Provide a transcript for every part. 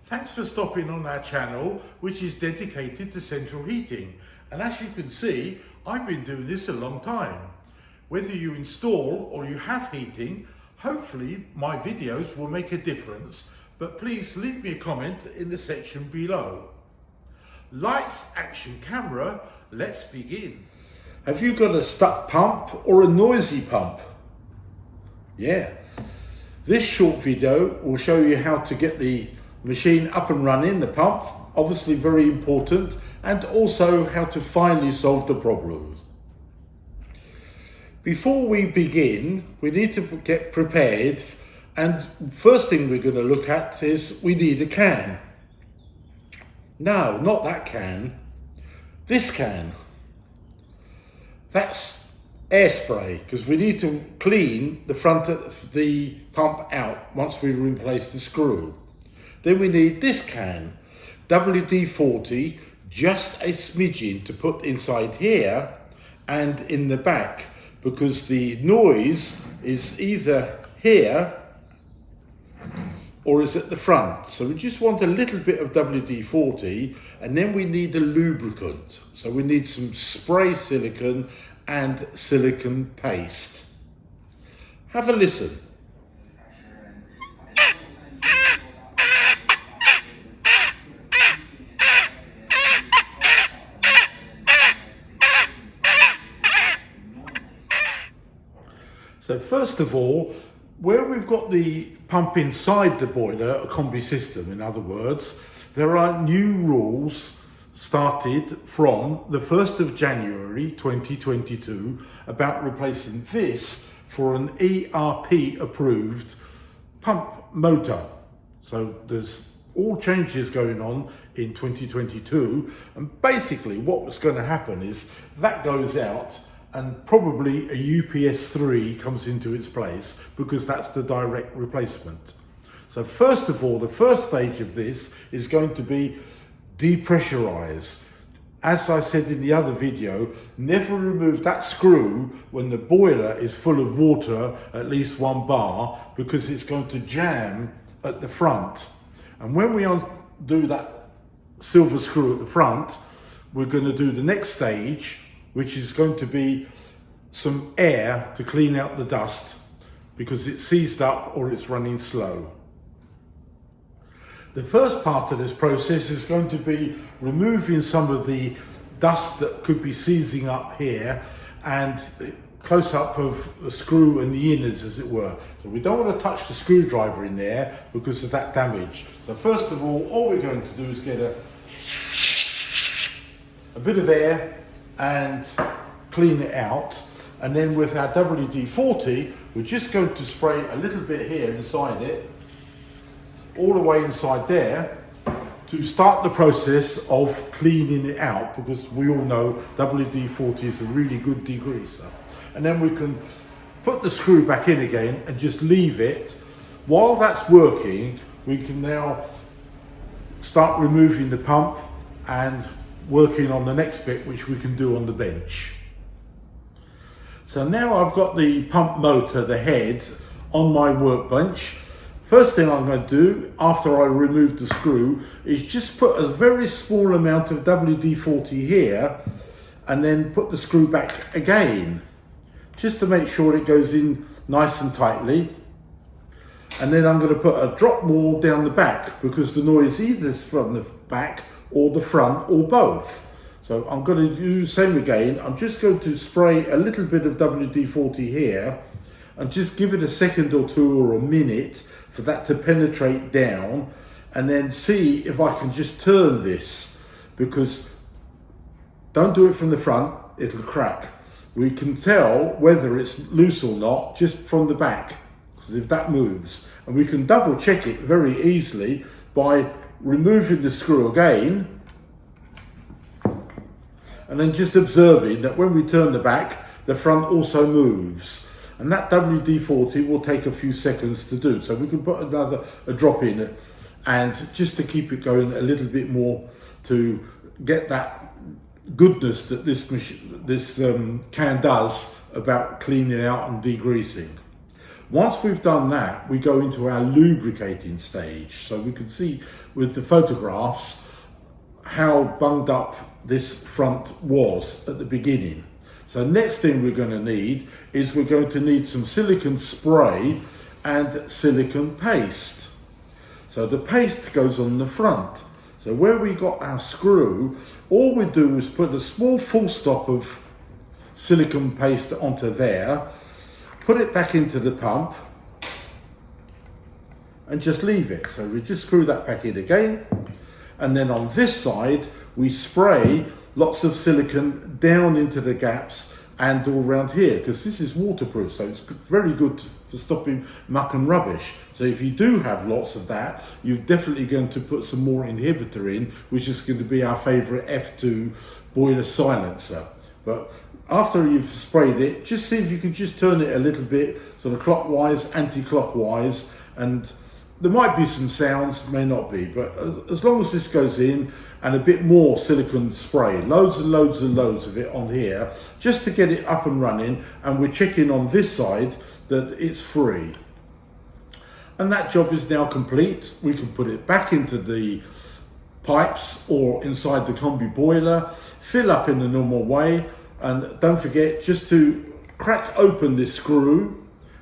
Thanks for stopping on our channel, which is dedicated to central heating. And as you can see, I've been doing this a long time. Whether you install or you have heating, hopefully my videos will make a difference, but please leave me a comment in the section below. Lights, action, camera, let's begin. Have you got a stuck pump or a noisy pump? Yeah. This short video will show you how to get the machine up and running, the pump, obviously very important, and also how to finally solve the problems. Before we begin, we need to get prepared, and first thing we're going to look at is we need a can. No, not that can, this can. That's air spray, because we need to clean the front of the pump out once we replace the screw. Then we need this can, WD-40, just a smidgen to put inside here and in the back, because the noise is either here or is at the front. So we just want a little bit of WD-40, and then we need a lubricant. So we need some spray silicone and silicone paste. Have a listen. So first of all, where we've got the pump inside the boiler, a Combi system in other words, there are new rules started from the 1st of January 2022 about replacing this for an ERP approved pump motor. So there's all changes going on in 2022, and basically what was going to happen is that goes out and probably a UPS 3 comes into its place, because that's the direct replacement. So first of all, the first stage of this is going to be depressurize. As I said in the other video, never remove that screw when the boiler is full of water, at least 1 bar, because it's going to jam at the front. And when we undo that silver screw at the front, we're going to do the next stage, which is going to be some air to clean out the dust because it's seized up or it's running slow. The first part of this process is going to be removing some of the dust that could be seizing up here and close up of the screw and the innards, as it were. So we don't want to touch the screwdriver in there because of that damage. So first of all we're going to do is get a bit of air and clean it out, and then with our WD-40 we're just going to spray a little bit here inside it, all the way inside there, to start the process of cleaning it out, because we all know WD-40 is a really good degreaser. And then we can put the screw back in again and just leave it. While that's working, we can now start removing the pump and working on the next bit, which we can do on the bench. So now I've got the pump motor, the head, on my workbench. First thing I'm going to do after I remove the screw is just put a very small amount of WD-40 here and then put the screw back again, just to make sure it goes in nice and tightly. And then I'm going to put a drop more down the back, because the noise either is from the back or the front or both. So I'm going to do the same again. I'm just going to spray a little bit of WD-40 here and just give it a second or two or a minute for that to penetrate down, and then see if I can just turn this, because don't do it from the front, it'll crack. We can tell whether it's loose or not just from the back, because if that moves, and we can double check it very easily by removing the screw again and then just observing that when we turn the back, the front also moves. And that WD-40 will take a few seconds to do. So we can put a drop in, and just to keep it going a little bit more to get that goodness that this can does about cleaning out and degreasing. Once we've done that, we go into our lubricating stage. So we can see with the photographs how bunged up this front was at the beginning. So next thing we're going to need is we're going to need some silicone spray and silicone paste. So the paste goes on the front. So where we got our screw, all we do is put a small full stop of silicone paste onto there, put it back into the pump and just leave it. So we just screw that back in again, and then on this side we spray lots of silicone down into the gaps and all around here, because this is waterproof, so it's very good for stopping muck and rubbish. So if you do have lots of that, you're definitely going to put some more inhibitor in, which is going to be our favourite F2 boiler silencer. But after you've sprayed it, just see if you can just turn it a little bit, sort of clockwise, anti-clockwise, and there might be some sounds, may not be, but as long as this goes in, and a bit more silicone spray, loads and loads and loads of it on here, just to get it up and running, and we're checking on this side that it's free. And that job is now complete. We can put it back into the pipes or inside the Combi boiler, fill up in the normal way, and don't forget just to crack open this screw,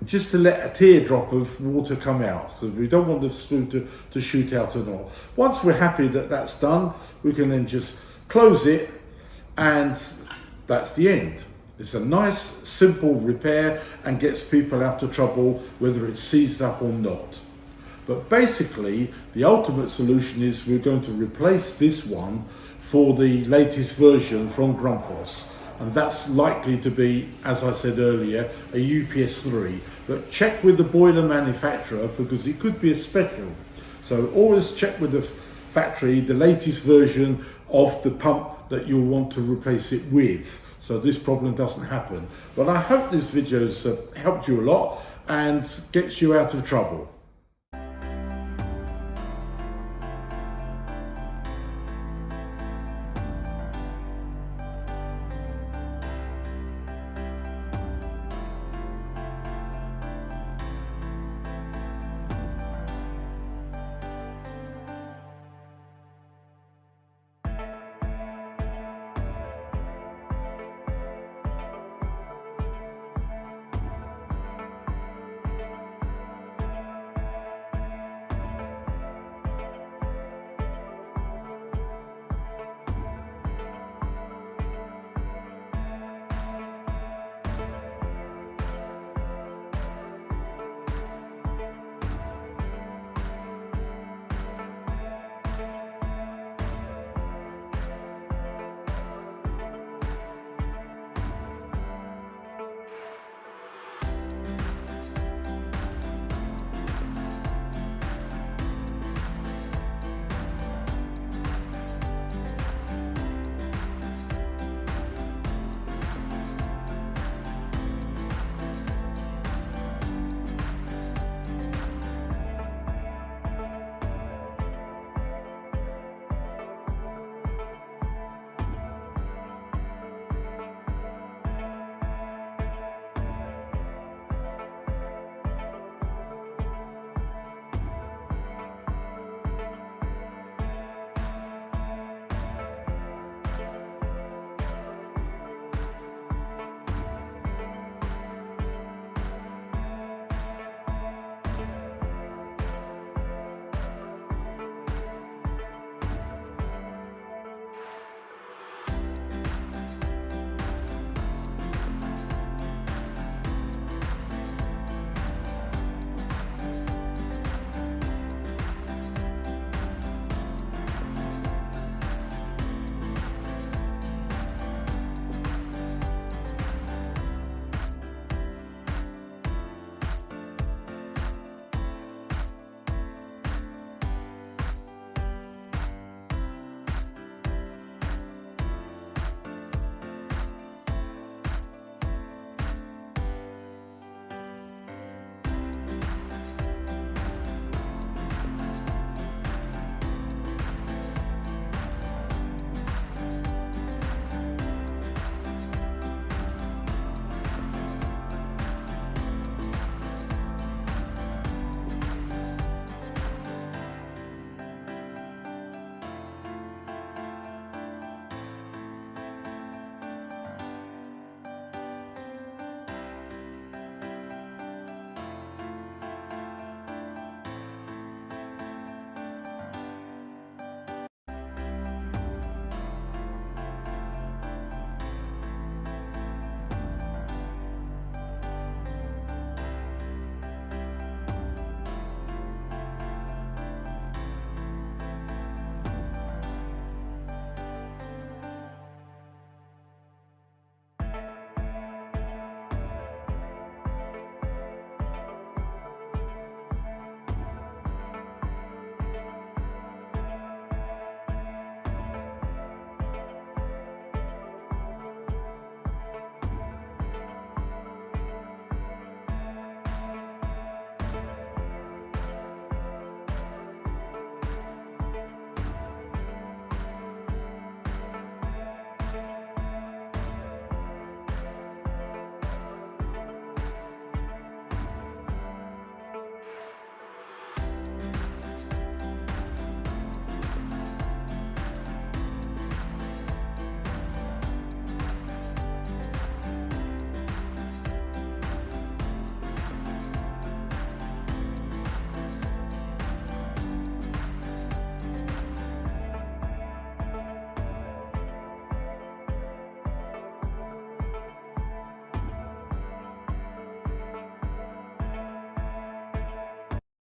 just to let a teardrop of water come out, because we don't want the screw to shoot out at all. Once we're happy that that's done, we can then just close it, and that's the end. It's a nice, simple repair and gets people out of trouble, whether it's seized up or not. But basically, the ultimate solution is we're going to replace this one for the latest version from Grundfos. And that's likely to be, as I said earlier, a UPS 3. But check with the boiler manufacturer, because it could be a special. So always check with the factory the latest version of the pump that you'll want to replace it with, so this problem doesn't happen. But I hope this video's helped you a lot and gets you out of trouble.